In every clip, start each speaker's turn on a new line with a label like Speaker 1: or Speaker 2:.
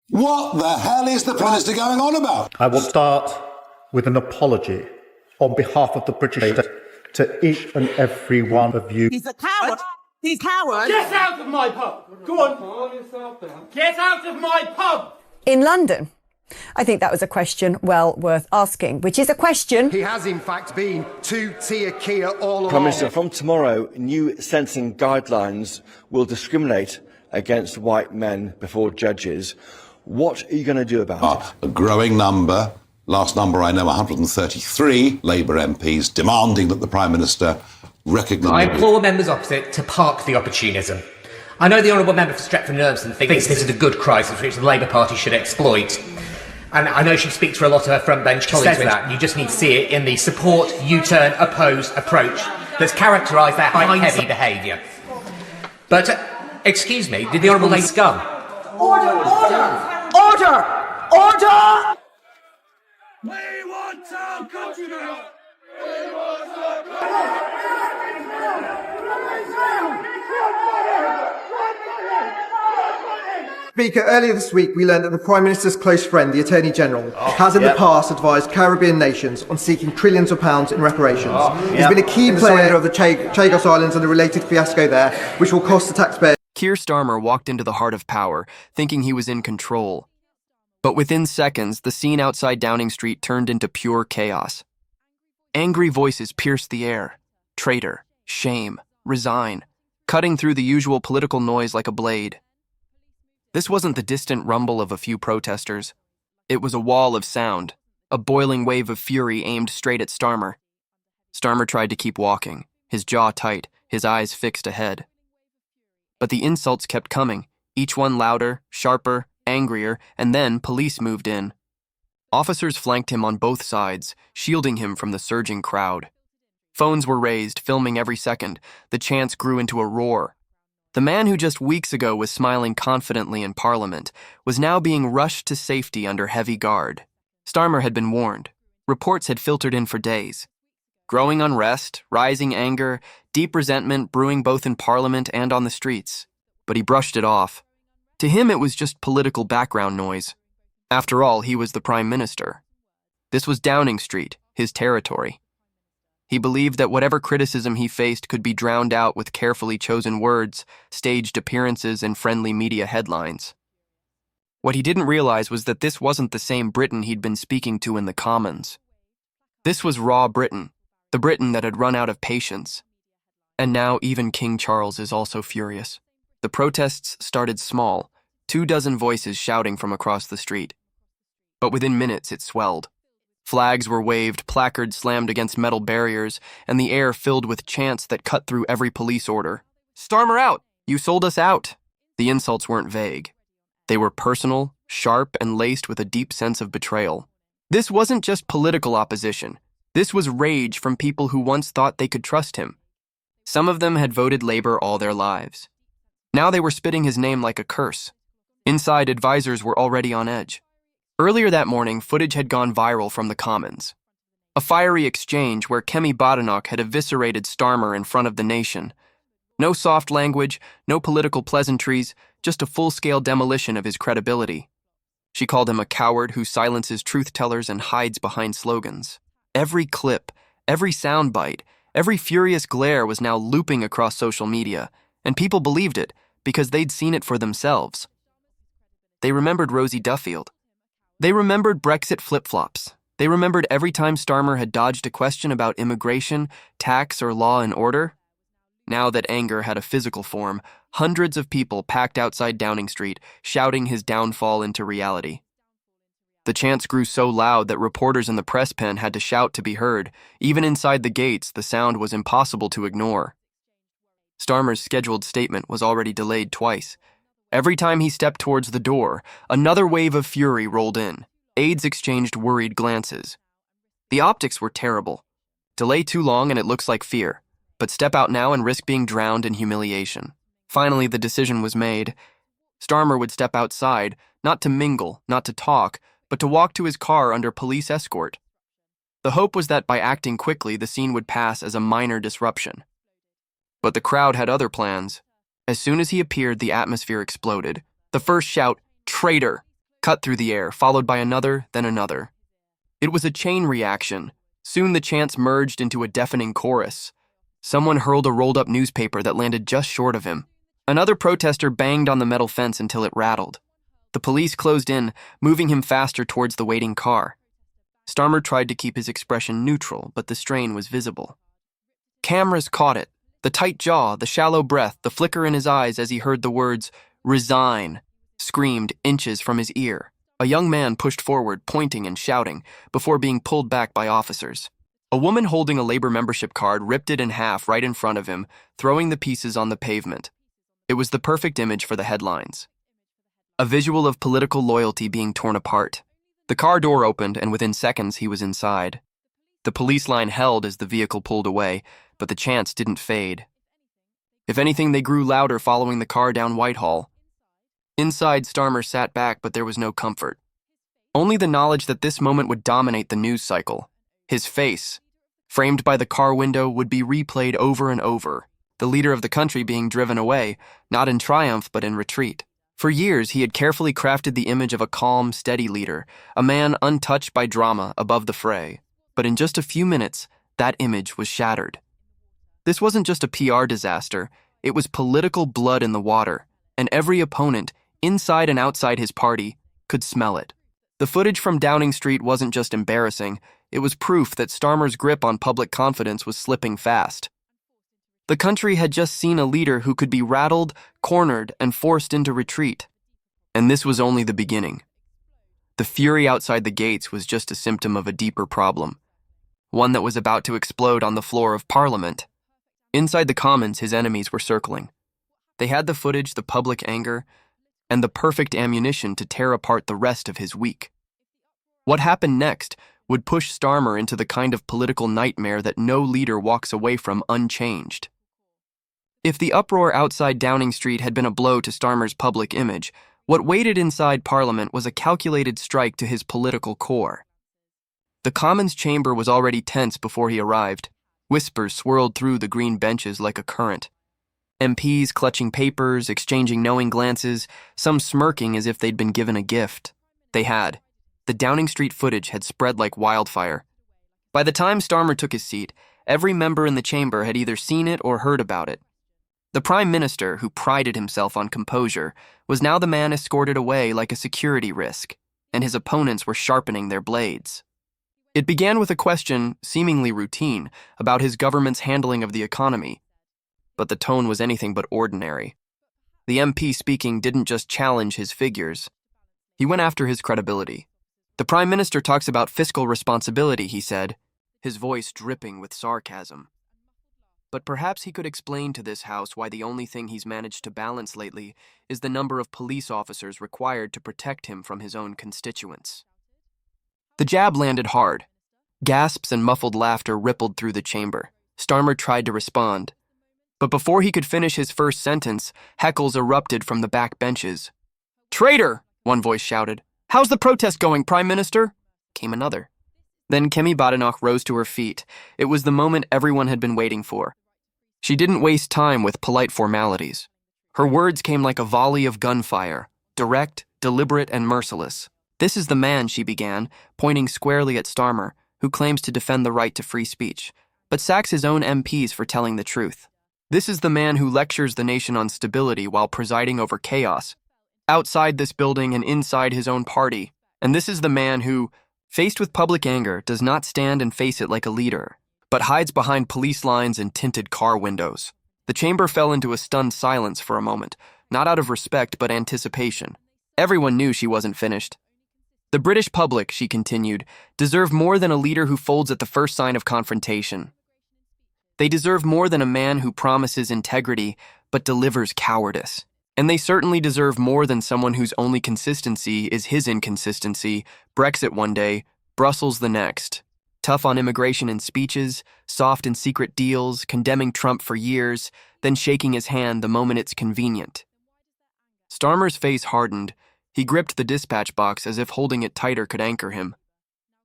Speaker 1: What the hell is the Prime Minister going on about?
Speaker 2: I will start with an apology on behalf of the British state to each and every one of you.
Speaker 3: He's a coward. He's a coward.
Speaker 4: Get out of my pub! Go on! Get out of my pub!
Speaker 5: In London? I think that was a question well worth asking, which is a question.
Speaker 6: He has, in fact, been two-tier Keir all along.
Speaker 7: Prime Minister, from tomorrow, new sentencing guidelines will discriminate against white men before judges. What are you going to do about it?
Speaker 1: A growing number, last number I know 133 Labour MPs demanding that the Prime Minister recognise...
Speaker 8: I implore members opposite to park the opportunism. I know the Honourable Member for Stretford-on-Avon thinks this is a good crisis which the Labour Party should exploit. And I know she speaks for a lot of her frontbench colleagues with that. You just need to see it in the support, U-turn, oppose approach that's characterised that high-heavy behaviour. But, excuse me, did the Honourable Lady scum?
Speaker 3: Order! Order! Order! Order!
Speaker 4: We want our country now! We want our country!
Speaker 6: Speaker, earlier this week we learned that the Prime Minister's close friend, the Attorney General, has in the past advised Caribbean nations on seeking trillions of pounds in reparations. He's been a key player of the Chagos Islands and the related fiasco there, which will cost the taxpayers.
Speaker 9: Keir Starmer walked into the heart of power, thinking he was in control. But within seconds, the scene outside Downing Street turned into pure chaos. Angry voices pierced the air. Traitor, shame, resign, cutting through the usual political noise like a blade. This wasn't the distant rumble of a few protesters. It was a wall of sound, a boiling wave of fury aimed straight at Starmer. Starmer tried to keep walking, his jaw tight, his eyes fixed ahead. But the insults kept coming, each one louder, sharper, angrier, and then police moved in. Officers flanked him on both sides, shielding him from the surging crowd. Phones were raised, filming every second. The chants grew into a roar. The man who just weeks ago was smiling confidently in Parliament was now being rushed to safety under heavy guard. Starmer had been warned. Reports had filtered in for days. Growing unrest, rising anger, deep resentment brewing both in Parliament and on the streets. But he brushed it off. To him, it was just political background noise. After all, he was the Prime Minister. This was Downing Street, his territory. He believed that whatever criticism he faced could be drowned out with carefully chosen words, staged appearances, and friendly media headlines. What he didn't realize was that this wasn't the same Britain he'd been speaking to in the Commons. This was raw Britain, the Britain that had run out of patience. And now even King Charles is also furious. The protests started small, 24 voices shouting from across the street. But within minutes it swelled. Flags were waved, placards slammed against metal barriers, and the air filled with chants that cut through every police order. Starmer out! You sold us out! The insults weren't vague. They were personal, sharp, and laced with a deep sense of betrayal. This wasn't just political opposition. This was rage from people who once thought they could trust him. Some of them had voted Labour all their lives. Now they were spitting his name like a curse. Inside, advisors were already on edge. Earlier that morning, footage had gone viral from the Commons. A fiery exchange where Kemi Badenoch had eviscerated Starmer in front of the nation. No soft language, no political pleasantries, just a full-scale demolition of his credibility. She called him a coward who silences truth-tellers and hides behind slogans. Every clip, every soundbite, every furious glare was now looping across social media, and people believed it because they'd seen it for themselves. They remembered Rosie Duffield. They remembered Brexit flip-flops. They remembered every time Starmer had dodged a question about immigration, tax, or law and order. Now that anger had a physical form, hundreds of people packed outside Downing Street, shouting his downfall into reality. The chants grew so loud that reporters in the press pen had to shout to be heard. Even inside the gates, the sound was impossible to ignore. Starmer's scheduled statement was already delayed twice. Every time he stepped towards the door, another wave of fury rolled in. Aides exchanged worried glances. The optics were terrible. Delay too long and it looks like fear, but step out now and risk being drowned in humiliation. Finally, the decision was made. Starmer would step outside, not to mingle, not to talk, but to walk to his car under police escort. The hope was that by acting quickly, the scene would pass as a minor disruption. But the crowd had other plans. As soon as he appeared, the atmosphere exploded. The first shout, "Traitor!" cut through the air, followed by another, then another. It was a chain reaction. Soon the chants merged into a deafening chorus. Someone hurled a rolled-up newspaper that landed just short of him. Another protester banged on the metal fence until it rattled. The police closed in, moving him faster towards the waiting car. Starmer tried to keep his expression neutral, but the strain was visible. Cameras caught it. The tight jaw, the shallow breath, the flicker in his eyes as he heard the words, "Resign," screamed inches from his ear. A young man pushed forward, pointing and shouting, before being pulled back by officers. A woman holding a Labour membership card ripped it in half right in front of him, throwing the pieces on the pavement. It was the perfect image for the headlines. A visual of political loyalty being torn apart. The car door opened, and within seconds he was inside. The police line held as the vehicle pulled away, but the chants didn't fade. If anything, they grew louder following the car down Whitehall. Inside, Starmer sat back, but there was no comfort. Only the knowledge that this moment would dominate the news cycle. His face, framed by the car window, would be replayed over and over, the leader of the country being driven away, not in triumph but in retreat. For years, he had carefully crafted the image of a calm, steady leader, a man untouched by drama, above the fray. But in just a few minutes, that image was shattered. This wasn't just a PR disaster, it was political blood in the water, and every opponent, inside and outside his party, could smell it. The footage from Downing Street wasn't just embarrassing, it was proof that Starmer's grip on public confidence was slipping fast. The country had just seen a leader who could be rattled, cornered, and forced into retreat. And this was only the beginning. The fury outside the gates was just a symptom of a deeper problem, one that was about to explode on the floor of Parliament. Inside the Commons, his enemies were circling. They had the footage, the public anger, and the perfect ammunition to tear apart the rest of his week. What happened next would push Starmer into the kind of political nightmare that no leader walks away from unchanged. If the uproar outside Downing Street had been a blow to Starmer's public image, what waited inside Parliament was a calculated strike to his political core. The Commons chamber was already tense before he arrived. Whispers swirled through the green benches like a current. MPs clutching papers, exchanging knowing glances, some smirking as if they'd been given a gift. They had. The Downing Street footage had spread like wildfire. By the time Starmer took his seat, every member in the chamber had either seen it or heard about it. The Prime Minister, who prided himself on composure, was now the man escorted away like a security risk, and his opponents were sharpening their blades. It began with a question, seemingly routine, about his government's handling of the economy. But the tone was anything but ordinary. The MP speaking didn't just challenge his figures. He went after his credibility. The Prime Minister talks about fiscal responsibility, he said, his voice dripping with sarcasm. But perhaps he could explain to this House why the only thing he's managed to balance lately is the number of police officers required to protect him from his own constituents. The jab landed hard. Gasps and muffled laughter rippled through the chamber. Starmer tried to respond. But before he could finish his first sentence, heckles erupted from the back benches. "Traitor!" one voice shouted. "How's the protest going, Prime Minister?" Came another. Then Kemi Badenoch rose to her feet. It was the moment everyone had been waiting for. She didn't waste time with polite formalities. Her words came like a volley of gunfire, direct, deliberate, and merciless. "This is the man," she began, pointing squarely at Starmer, who claims to defend the right to free speech, but sacks his own MPs for telling the truth. "This is the man who lectures the nation on stability while presiding over chaos, outside this building and inside his own party. And this is the man who, faced with public anger, does not stand and face it like a leader, but hides behind police lines and tinted car windows." The chamber fell into a stunned silence for a moment, not out of respect but anticipation. Everyone knew she wasn't finished. "The British public," she continued, "deserve more than a leader who folds at the first sign of confrontation. They deserve more than a man who promises integrity but delivers cowardice. And they certainly deserve more than someone whose only consistency is his inconsistency, Brexit one day, Brussels the next. Tough on immigration in speeches, soft in secret deals, condemning Trump for years, then shaking his hand the moment it's convenient." Starmer's face hardened. He gripped the dispatch box as if holding it tighter could anchor him.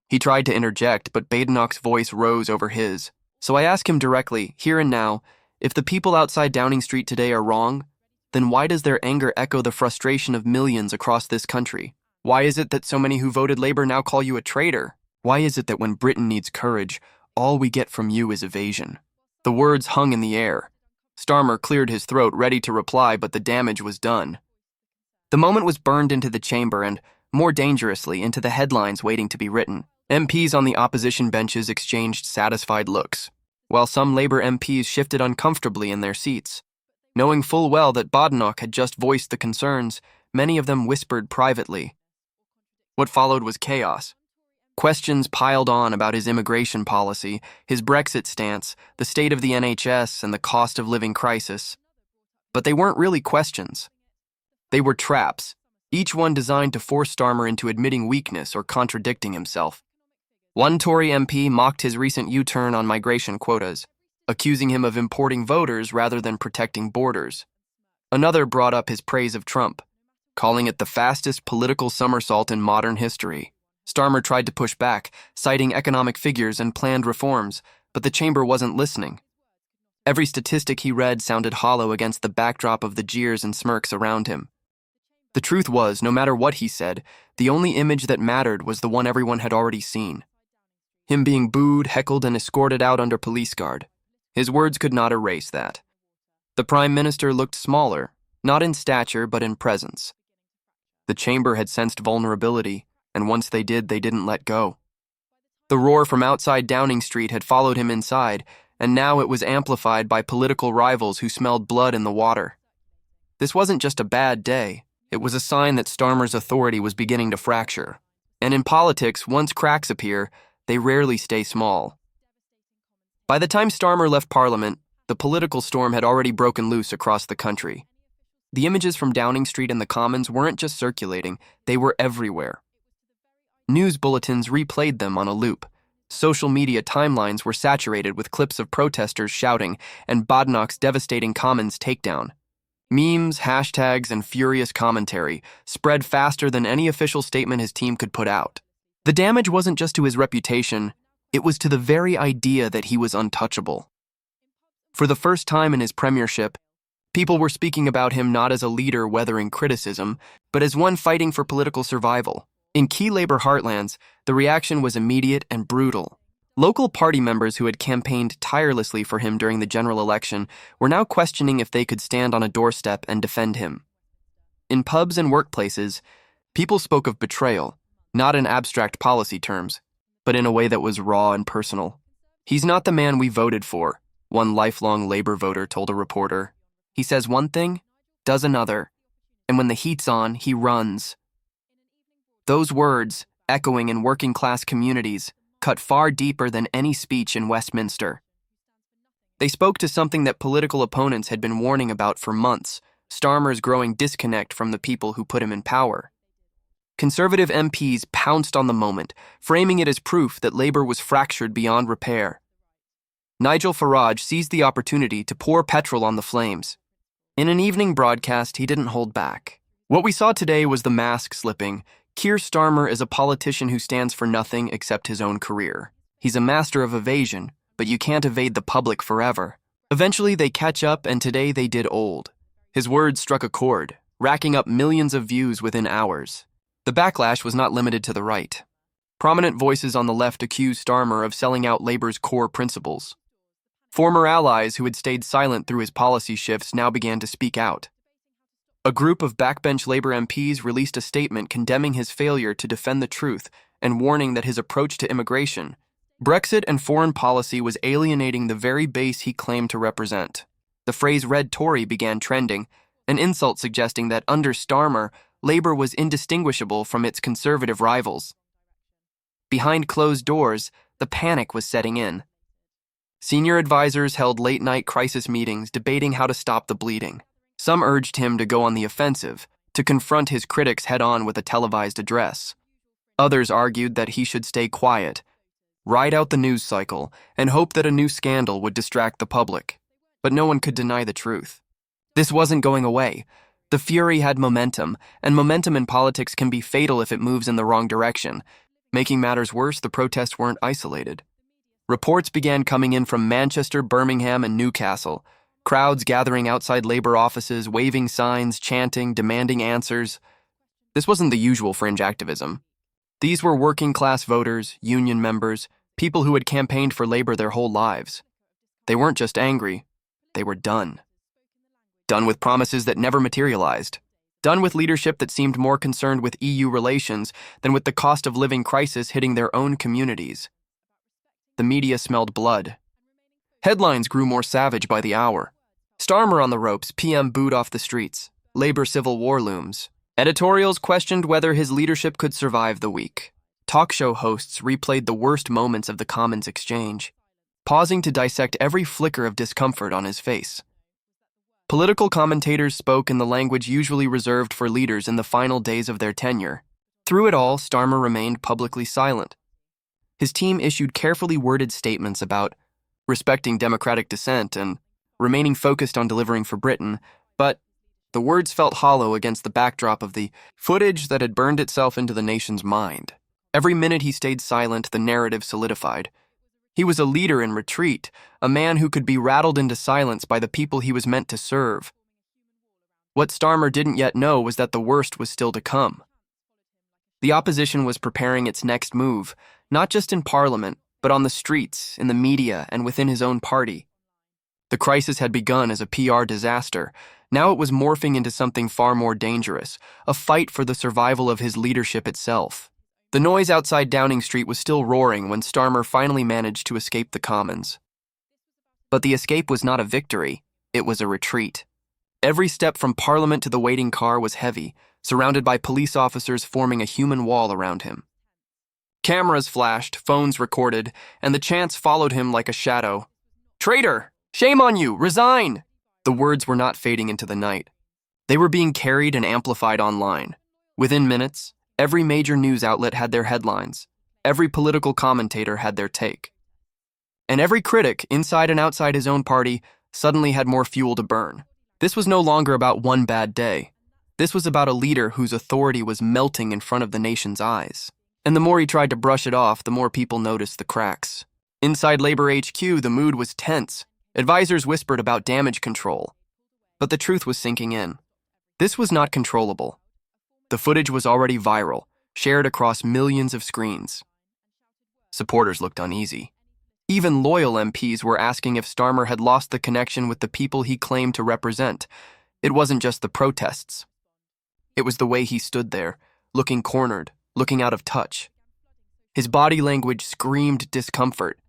Speaker 9: He tried to interject, but Badenoch's voice rose over his. "So I ask him directly, here and now, if the people outside Downing Street today are wrong, then why does their anger echo the frustration of millions across this country? Why is it that so many who voted Labour now call you a traitor? Why is it that when Britain needs courage, all we get from you is evasion? The words hung in the air. Starmer cleared his throat, ready to reply, but the damage was done. The moment was burned into the chamber and, more dangerously, into the headlines waiting to be written. MPs on the opposition benches exchanged satisfied looks, while some Labour MPs shifted uncomfortably in their seats. Knowing full well that Badenoch had just voiced the concerns, many of them whispered privately. What followed was chaos. Questions piled on about his immigration policy, his Brexit stance, the state of the NHS, and the cost of living crisis. But they weren't really questions. They were traps, each one designed to force Starmer into admitting weakness or contradicting himself. One Tory MP mocked his recent U-turn on migration quotas, accusing him of importing voters rather than protecting borders. Another brought up his praise of Trump, calling it the fastest political somersault in modern history. Starmer tried to push back, citing economic figures and planned reforms, but the chamber wasn't listening. Every statistic he read sounded hollow against the backdrop of the jeers and smirks around him. The truth was, no matter what he said, the only image that mattered was the one everyone had already seen. Him being booed, heckled, and escorted out under police guard. His words could not erase that. The Prime Minister looked smaller, not in stature but in presence. The chamber had sensed vulnerability, and once they didn't let go. The roar from outside Downing Street had followed him inside, and now it was amplified by political rivals who smelled blood in the water. This wasn't just a bad day. It was a sign that Starmer's authority was beginning to fracture. And in politics, once cracks appear, they rarely stay small. By the time Starmer left Parliament, the political storm had already broken loose across the country. The images from Downing Street and the Commons weren't just circulating, they were everywhere. News bulletins replayed them on a loop. Social media timelines were saturated with clips of protesters shouting and Badenoch's devastating Commons takedown. Memes, hashtags, and furious commentary spread faster than any official statement his team could put out. The damage wasn't just to his reputation, it was to the very idea that he was untouchable. For the first time in his premiership, people were speaking about him not as a leader weathering criticism, but as one fighting for political survival. In key Labour heartlands, the reaction was immediate and brutal. Local party members who had campaigned tirelessly for him during the general election were now questioning if they could stand on a doorstep and defend him. In pubs and workplaces, people spoke of betrayal, not in abstract policy terms, but in a way that was raw and personal. "He's not the man we voted for," one lifelong Labour voter told a reporter. "He says one thing, does another, and when the heat's on, he runs." Those words, echoing in working-class communities, cut far deeper than any speech in Westminster. They spoke to something that political opponents had been warning about for months, Starmer's growing disconnect from the people who put him in power. Conservative MPs pounced on the moment, framing it as proof that Labour was fractured beyond repair. Nigel Farage seized the opportunity to pour petrol on the flames. In an evening broadcast, he didn't hold back. What we saw today was the mask slipping. Keir Starmer is a politician who stands for nothing except his own career. He's a master of evasion, but you can't evade the public forever. Eventually they catch up, and today they did old. His words struck a chord, racking up millions of views within hours. The backlash was not limited to the right. Prominent voices on the left accused Starmer of selling out Labour's core principles. Former allies who had stayed silent through his policy shifts now began to speak out. A group of backbench Labour MPs released a statement condemning his failure to defend the truth and warning that his approach to immigration, Brexit, and foreign policy was alienating the very base he claimed to represent. The phrase "Red Tory" began trending, an insult suggesting that under Starmer, Labour was indistinguishable from its conservative rivals. Behind closed doors, the panic was setting in. Senior advisors held late-night crisis meetings debating how to stop the bleeding. Some urged him to go on the offensive, to confront his critics head-on with a televised address. Others argued that he should stay quiet, ride out the news cycle, and hope that a new scandal would distract the public. But no one could deny the truth. This wasn't going away. The fury had momentum, and momentum in politics can be fatal if it moves in the wrong direction. Making matters worse, the protests weren't isolated. Reports began coming in from Manchester, Birmingham, and Newcastle. Crowds gathering outside Labour offices, waving signs, chanting, demanding answers. This wasn't the usual fringe activism. These were working-class voters, union members, people who had campaigned for labor their whole lives. They weren't just angry, they were done. Done with promises that never materialized. Done with leadership that seemed more concerned with EU relations than with the cost of living crisis hitting their own communities. The media smelled blood. Headlines grew more savage by the hour. Starmer on the ropes, PM booed off the streets. Labor civil war looms. Editorials questioned whether his leadership could survive the week. Talk show hosts replayed the worst moments of the Commons exchange, pausing to dissect every flicker of discomfort on his face. Political commentators spoke in the language usually reserved for leaders in the final days of their tenure. Through it all, Starmer remained publicly silent. His team issued carefully worded statements about respecting democratic dissent and remaining focused on delivering for Britain, but the words felt hollow against the backdrop of the footage that had burned itself into the nation's mind. Every minute he stayed silent, the narrative solidified. He was a leader in retreat, a man who could be rattled into silence by the people he was meant to serve. What Starmer didn't yet know was that the worst was still to come. The opposition was preparing its next move, not just in Parliament, but on the streets, in the media, and within his own party. The crisis had begun as a PR disaster. Now it was morphing into something far more dangerous, a fight for the survival of his leadership itself. The noise outside Downing Street was still roaring when Starmer finally managed to escape the Commons. But the escape was not a victory, it was a retreat. Every step from Parliament to the waiting car was heavy, surrounded by police officers forming a human wall around him. Cameras flashed, phones recorded, and the chants followed him like a shadow. "Traitor! Shame on you! Resign!" The words were not fading into the night. They were being carried and amplified online. Within minutes, every major news outlet had their headlines. Every political commentator had their take. And every critic, inside and outside his own party, suddenly had more fuel to burn. This was no longer about one bad day. This was about a leader whose authority was melting in front of the nation's eyes. And the more he tried to brush it off, the more people noticed the cracks. Inside Labour HQ, the mood was tense. Advisors whispered about damage control. But the truth was sinking in. This was not controllable. The footage was already viral, shared across millions of screens. Supporters looked uneasy. Even loyal MPs were asking if Starmer had lost the connection with the people he claimed to represent. It wasn't just the protests. It was the way he stood there, looking cornered, looking out of touch. His body language screamed discomfort,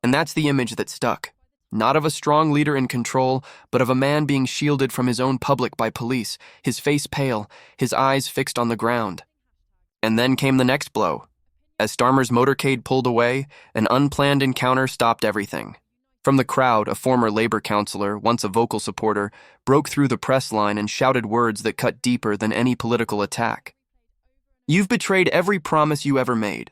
Speaker 9: and that's the image that stuck. Not of a strong leader in control, but of a man being shielded from his own public by police, his face pale, his eyes fixed on the ground. And then came the next blow. As Starmer's motorcade pulled away, an unplanned encounter stopped everything. From the crowd, a former Labour councillor, once a vocal supporter, broke through the press line and shouted words that cut deeper than any political attack. "You've betrayed every promise you ever made."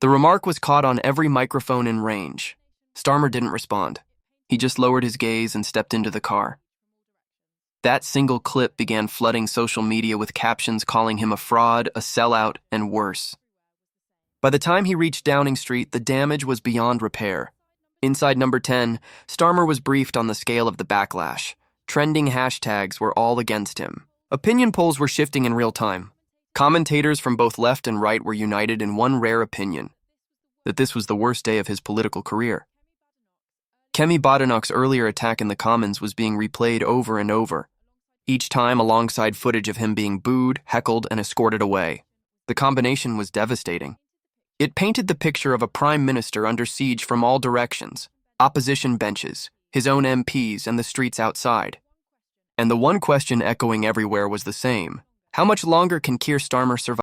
Speaker 9: The remark was caught on every microphone in range. Starmer didn't respond. He just lowered his gaze and stepped into the car. That single clip began flooding social media with captions calling him a fraud, a sellout, and worse. By the time he reached Downing Street, the damage was beyond repair. Inside number 10, Starmer was briefed on the scale of the backlash. Trending hashtags were all against him. Opinion polls were shifting in real time. Commentators from both left and right were united in one rare opinion, that this was the worst day of his political career. Kemi Badenoch's earlier attack in the Commons was being replayed over and over, each time alongside footage of him being booed, heckled, and escorted away. The combination was devastating. It painted the picture of a prime minister under siege from all directions, opposition benches, his own MPs, and the streets outside. And the one question echoing everywhere was the same: how much longer can Keir Starmer survive?